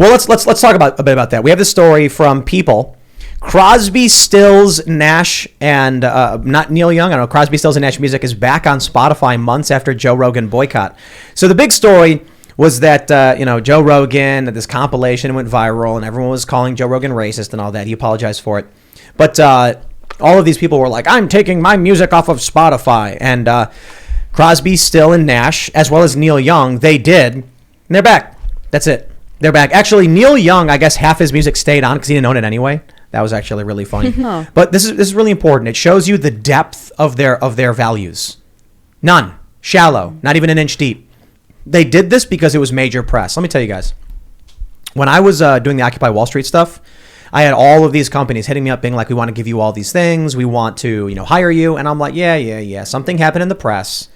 Well, let's talk a bit about that. We have this story from People. Crosby, Stills, Nash, and not Neil Young. I don't know. Crosby, Stills, and Nash music is back on Spotify months after Joe Rogan boycott. So the big story was that Joe Rogan, this compilation went viral, and everyone was calling Joe Rogan racist and all that. He apologized for it, but all of these people were like, "I'm taking my music off of Spotify," and Crosby, Still, and Nash, as well as Neil Young, they did, and they're back. That's it. They're back. Actually, Neil Young, I guess half his music stayed on because he didn't own it anyway. That was actually really funny. Oh. But this is really important. It shows you the depth of their values. None. Shallow. Not even an inch deep. They did this because it was major press. Let me tell you guys. When I was doing the Occupy Wall Street stuff, I had all of these companies hitting me up being like, we want to give you all these things. We want to, hire you. And I'm like, yeah. Something happened in the press.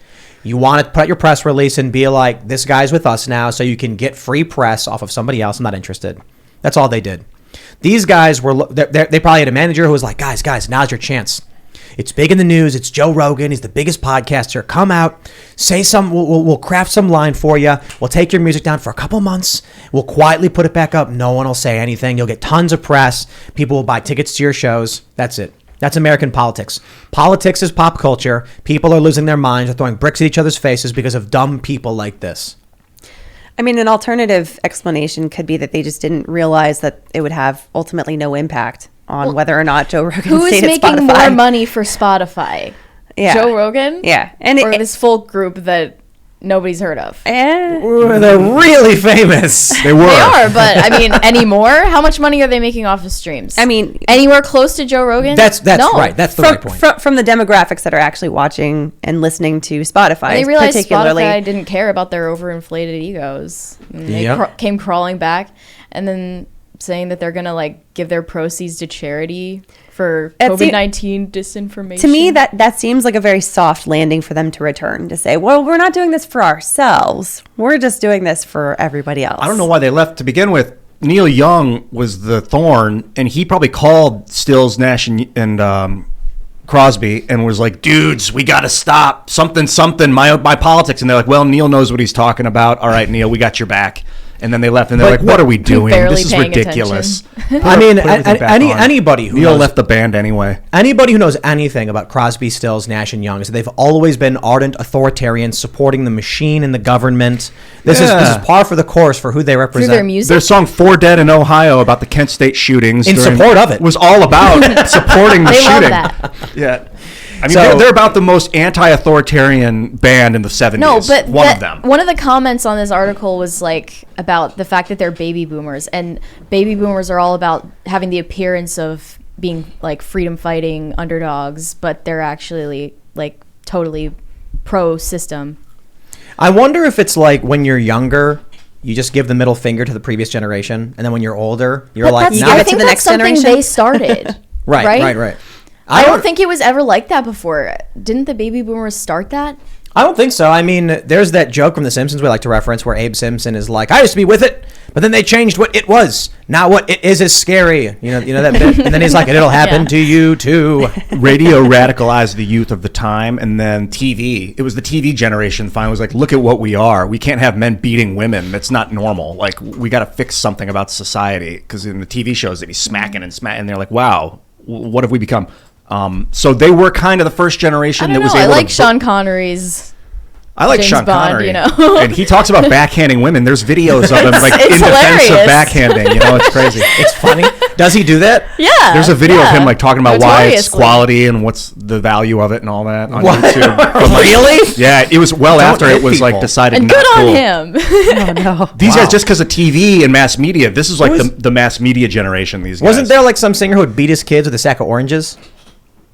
You want to put out your press release and be like, this guy's with us now so you can get free press off of somebody else. I'm not interested. That's all they did. These guys they probably had a manager who was like, guys, now's your chance. It's big in the news. It's Joe Rogan. He's the biggest podcaster. Come out, say some, we'll craft some line for you. We'll take your music down for a couple months. We'll quietly put it back up. No one will say anything. You'll get tons of press. People will buy tickets to your shows. That's it. That's American politics. Politics is pop culture. People are losing their minds. They're throwing bricks at each other's faces because of dumb people like this. I mean, an alternative explanation could be that they just didn't realize that it would have ultimately no impact on whether or not Joe Rogan who stayed is at making Spotify. more money for Spotify? Yeah. Joe Rogan? Yeah. Or this folk group that nobody's heard of? They're really famous. They are, but I mean, anymore? How much money are they making off of streams? I mean, anywhere close to Joe Rogan? That's right. That's the right point. From the demographics that are actually watching and listening to Spotify, they realized particularly. Spotify didn't care about their overinflated egos. And they came crawling back and then saying that they're going to give their proceeds to charity for COVID-19 disinformation. To me, that seems like a very soft landing for them to return, to say, well, we're not doing this for ourselves. We're just doing this for everybody else. I don't know why they left to begin with. Neil Young was the thorn, and he probably called Stills, Nash, and Crosby and was like, dudes, we got to stop something, my politics. And they're like, well, Neil knows what he's talking about. All right, Neil, we got your back. And then they left, and they're like, "What are we doing? This is ridiculous." I mean, anybody who Neil left the band anyway. Anybody who knows anything about Crosby, Stills, Nash, and Young is that they've always been ardent authoritarians supporting the machine and the government. This is par for the course for who they represent. Through their music? Their song "4 Dead in Ohio" about the Kent State shootings in support of it was all about supporting the shooting. Love that. Yeah. I mean, they're about the most anti-authoritarian band in the 70s. No, but of them. One of the comments on this article was about the fact that they're baby boomers, and baby boomers are all about having the appearance of being freedom fighting underdogs, but they're actually totally pro system. I wonder if it's when you're younger, you just give the middle finger to the previous generation, and then when you're older, you're now I think that's something they started. Right. I don't think it was ever like that before. Didn't the baby boomers start that? I don't think so. I mean, there's that joke from The Simpsons we like to reference where Abe Simpson is like, I used to be with it, but then they changed what it was. Now what it is scary. You know that bit? And then he's like, it'll happen to you too. Radio radicalized the youth of the time, and then TV. It was the TV generation finally was like, look at what we are. We can't have men beating women. That's not normal. We got to fix something about society. Because in the TV shows, they'd be smacking, and they're like, wow, what have we become? So they were kind of the first generation that was able to... I like Sean Connery's I like James Sean Bond, Connery, you know. and he talks about backhanding women. There's videos of him like It's in defense of hilarious. backhanding. You know, it's crazy. It's funny. Does he do that? Yeah. There's a video of him like talking about why it's Notoriously. quality and what's the value of it and all that on What? YouTube. Really? Yeah, it was well Don't after hit it was like people. decided And not good on cool. him. Oh, no. These Wow. guys, just because of TV and mass media, this is like Was- the mass media generation. These guys. Wasn't there like some singer who would beat his kids with a sack of oranges?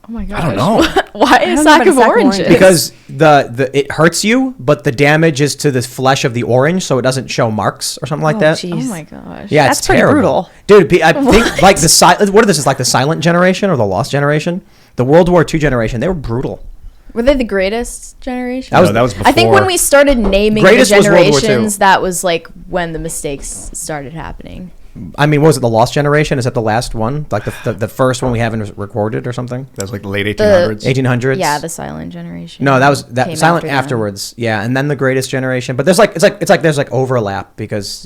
Oh my gosh. I don't know. Why a don't know sack about of a sack of oranges? oranges. Because the it hurts you, but the damage is to the flesh of the orange, so it doesn't show marks or something like that. Jeez. Oh my gosh. Yeah, That's it's pretty terrible. brutal. Dude, I think like the silent. What are this? Is like the silent generation or the lost generation? The World War II generation. They were brutal. Were they the greatest generation? That was- that was before. I think when we started naming the Greatest was World War II. generations, that was like when the mistakes started happening. I mean, what was it the lost generation? Is that the last one? Like the first one we haven't recorded or something? that was like the late 1800s. 1800s. Yeah, the silent generation. No, that was that came silent after that. afterwards. Yeah, and then the greatest generation. But there's like it's like there's like overlap because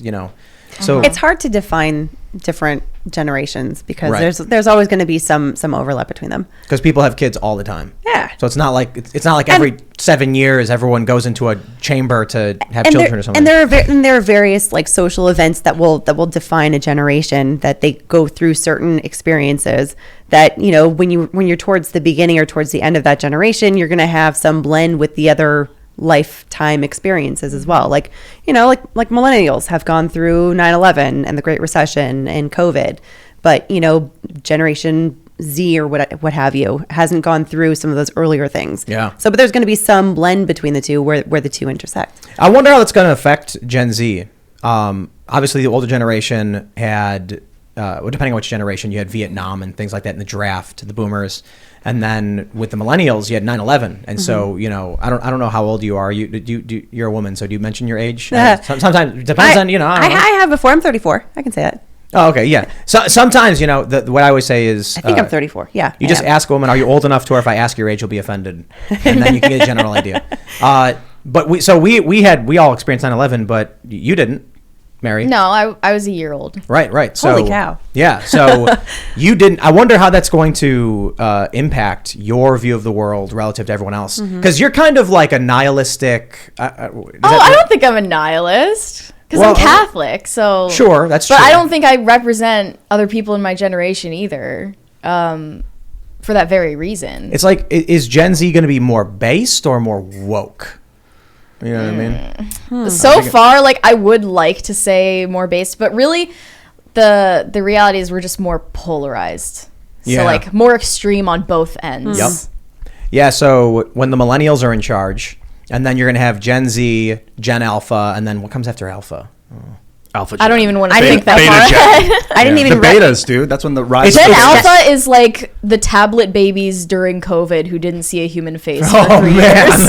So It's hard to define different generations because Right. there's always going to be some overlap between them. because people have kids all the time. Yeah. So it's not like every 7 years everyone goes into a chamber to have And children there, or something. and there are various like social events that will define a generation, that they go through certain experiences that, you know, when you're towards the beginning or towards the end of that generation, you're going to have some blend with the other lifetime experiences as well. Like, you know, like millennials have gone through 9/11 and the Great Recession and COVID, but, you know, Generation Z or what have you hasn't gone through some of those earlier things. Yeah. So, but there's going to be some blend between the two where the two intersect. I wonder how that's going to affect Gen Z. Obviously, the older generation had, well, depending on which generation, you had Vietnam and things like that in the draft, the boomers. And then with the millennials, you had 9/11. And so, you know, I don't know how old you are. You're a woman, so do you mention your age? Sometimes it depends on, you know. I don't know. I have before. I'm 34. I can say that. Oh, okay, yeah. So sometimes, you know, what I always say is, I think I'm 34. Yeah. you I just am. ask a woman, "Are you old enough to where if I ask your age, you'll be offended?" And then you can get a general idea. But we all experienced 9/11, but you didn't, Mary. No, I was a year old. Right. So, Holy cow. Yeah. So you didn't. I wonder how that's going to impact your view of the world relative to everyone else, because you're kind of like a nihilistic. I don't think I'm a nihilist because Well, I'm Catholic. So Sure, that's But true. I don't think I represent other people in my generation either. For that very reason. It's like, is Gen Z going to be more based or more woke? You know what I mean? So far, like, I would like to say more based, but really the reality is we're just more polarized. Yeah. So like more extreme on both ends. Yep. Yeah, so when the millennials are in charge, and then you're going to have Gen Z, Gen Alpha, and then what comes after Alpha? Alpha. I don't even want to Beta- think that beta far Gen. ahead. I didn't the even betas, dude. That's when the rise. Gen It's- Alpha is like the tablet babies during COVID who didn't see a human face for Oh 3 man, years.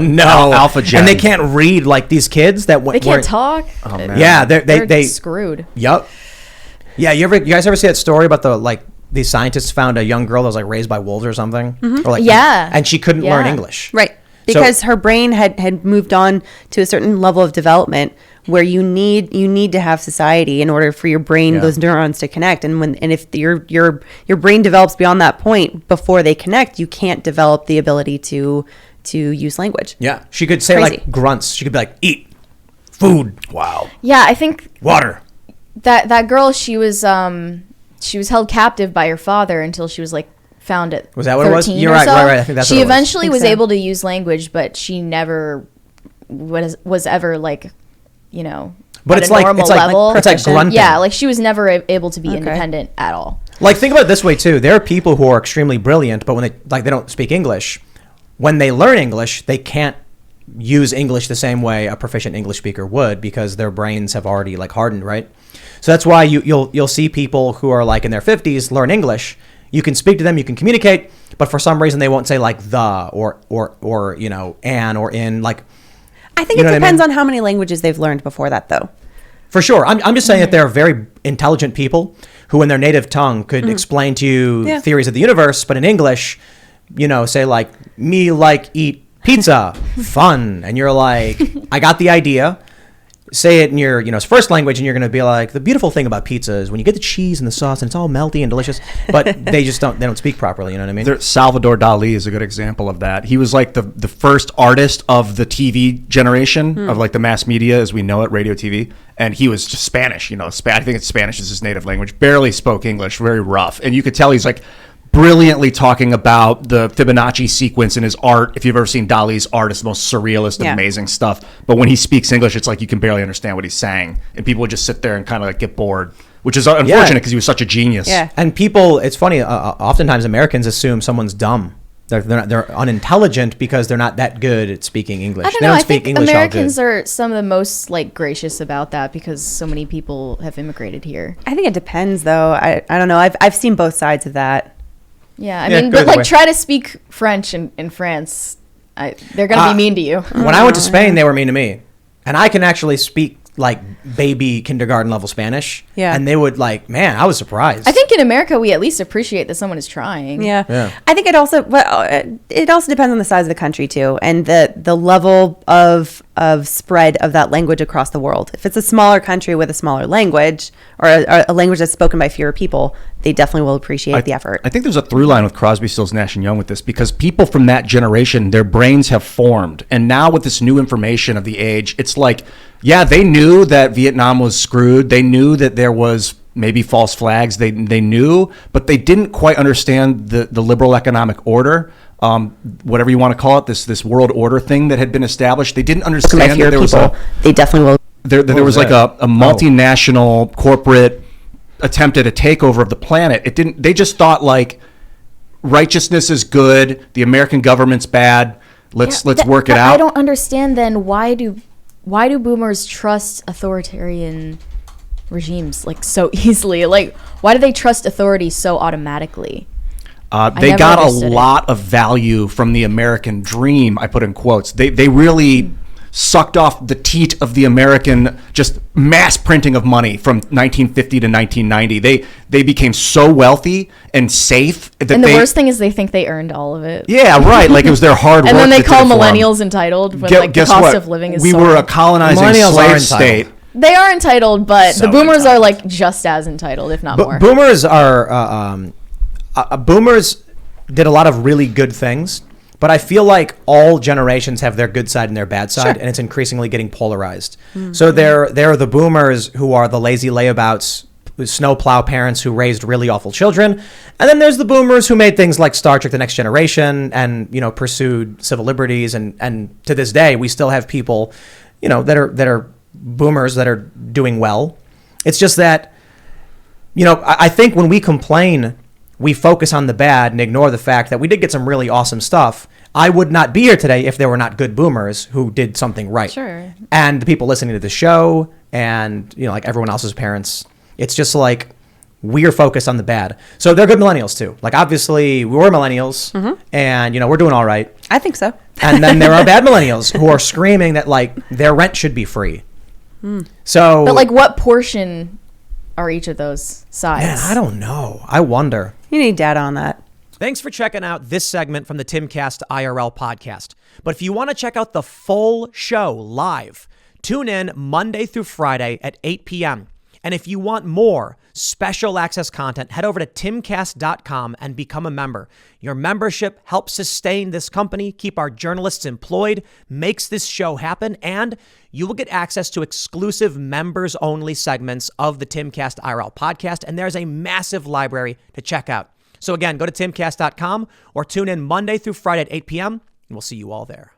no. Alpha Gen. And they can't read like these kids that They can't talk. Oh, man. Yeah, They're they screwed. Yep. Yeah, you guys ever see that story about these scientists found a young girl that was like raised by wolves or something? Or like, Yeah. and she couldn't learn Yeah. English. Right. Because her brain had moved on to a certain level of development where you need to have society in order for your brain, Yeah. those neurons to connect. And if your brain develops beyond that point before they connect, you can't develop the ability to use language. Yeah, she could say Crazy. like grunts. She could be like, eat, food, Wow. Yeah, I think water. that girl, she was held captive by her father until she was like found at Was that what it was? 13 You're or right, so. right. I think that's she what it was. eventually Think was so. able to use language, but she never was ever like, you know, But at it's a like normal it's like level. it's like grunting. Yeah, like she was never able to be Okay. independent at all. Like, think about it this way too. There are people who are extremely brilliant, but when they don't speak English. When they learn English, they can't use English the same way a proficient English speaker would because their brains have already like hardened, right? So that's why you'll see people who are like in their 50s learn English. You can speak to them, you can communicate, but for some reason they won't say like the or you know, an or in, like. I think You it know what I depends mean? on how many languages they've learned before that, though. For sure. I'm just saying that there are very intelligent people who in their native tongue could explain to you Yeah. theories of the universe, but in English, you know, say like, me like eat pizza, fun. And you're like, I got the idea. Say it in your, you know, first language, and you're going to be like, the beautiful thing about pizza is when you get the cheese and the sauce and it's all melty and delicious, but they don't speak properly, you know what I mean? Salvador Dali is a good example of that. He was like the first artist of the TV generation of like the mass media as we know it, radio, TV. And he was just Spanish, you know, I think it's Spanish is his native language, barely spoke English, very rough. And you could tell he's like brilliantly talking about the Fibonacci sequence in his art. If you've ever seen Dali's art, it's the most surrealist, Yeah. amazing stuff. But when he speaks English, it's like you can barely understand what he's saying. And people would just sit there and kind of like get bored, which is unfortunate because he was such a genius. Yeah. And people, it's funny, oftentimes Americans assume someone's dumb. They're unintelligent because they're not that good at speaking English. I don't They know. don't I speak think English Americans all good. are some of the most like gracious about that because so many people have immigrated here. I think it depends, though. I don't know. I've seen both sides of that. Yeah, I Yeah, mean, go but either like way. try to speak French in France. They're gonna be mean to you. When I went to Spain, they were mean to me. And I can actually speak like baby kindergarten level Spanish. Yeah. And they would like, man, I was surprised. I think in America we at least appreciate that someone is trying. Yeah. I think it also depends on the size of the country too, and the level of of spread of that language across the world. If it's a smaller country with a smaller language, or a language that's spoken by fewer people, they definitely will appreciate the effort. I think there's a through line with Crosby, Stills, Nash and Young with this, because people from that generation, their brains have formed. And now with this new information of the age, it's like, yeah, they knew that Vietnam was screwed. They knew that there was maybe false flags. They knew, but they didn't quite understand the liberal economic order. Whatever you want to call it, this world order thing that had been established. They didn't understand that there was they definitely will. There was like a multinational corporate attempt at a takeover of the planet. It didn't. They just thought like righteousness is good, the American government's bad. Let's work it out. I don't understand then why do boomers trust authoritarian regimes like so easily? Like why do they trust authority so automatically? They got a lot of value from the American dream, I put in quotes. They really sucked off the teat of the American just mass printing of money from 1950 to 1990. They became so wealthy and safe. And the worst thing is they think they earned all of it. Yeah, right. Like it was their hard work. And then they call millennials entitled when like the cost of living is we so were a high. colonizing slave state. They are entitled, but So the boomers entitled. are like just as entitled, if not more. Boomers are boomers did a lot of really good things, but I feel like all generations have their good side and their bad side, and it's increasingly getting polarized. So there are the boomers who are the lazy layabouts, snowplow parents who raised really awful children, and then there's the boomers who made things like Star Trek: The Next Generation and pursued civil liberties, and to this day we still have people that are boomers that are doing well. It's just that I think when we complain, we focus on the bad and ignore the fact that we did get some really awesome stuff. I would not be here today if there were not good boomers who did something right. Sure. And the people listening to the show and, like everyone else's parents, it's just like we're focused on the bad. So they're good millennials too. Like obviously we were millennials and, we're doing all right. I think so. And then there are bad millennials who are screaming that like their rent should be free. So, But like what portion are each of those sides? man, I don't know. I wonder. You need data on that. Thanks for checking out this segment from the Timcast IRL podcast. But if you want to check out the full show live, tune in Monday through Friday at 8 p.m. And if you want more special access content, head over to timcast.com and become a member. Your membership helps sustain this company, keep our journalists employed, makes this show happen, and you will get access to exclusive members-only segments of the Timcast IRL podcast, and there's a massive library to check out. So again, go to timcast.com or tune in Monday through Friday at 8 p.m., and we'll see you all there.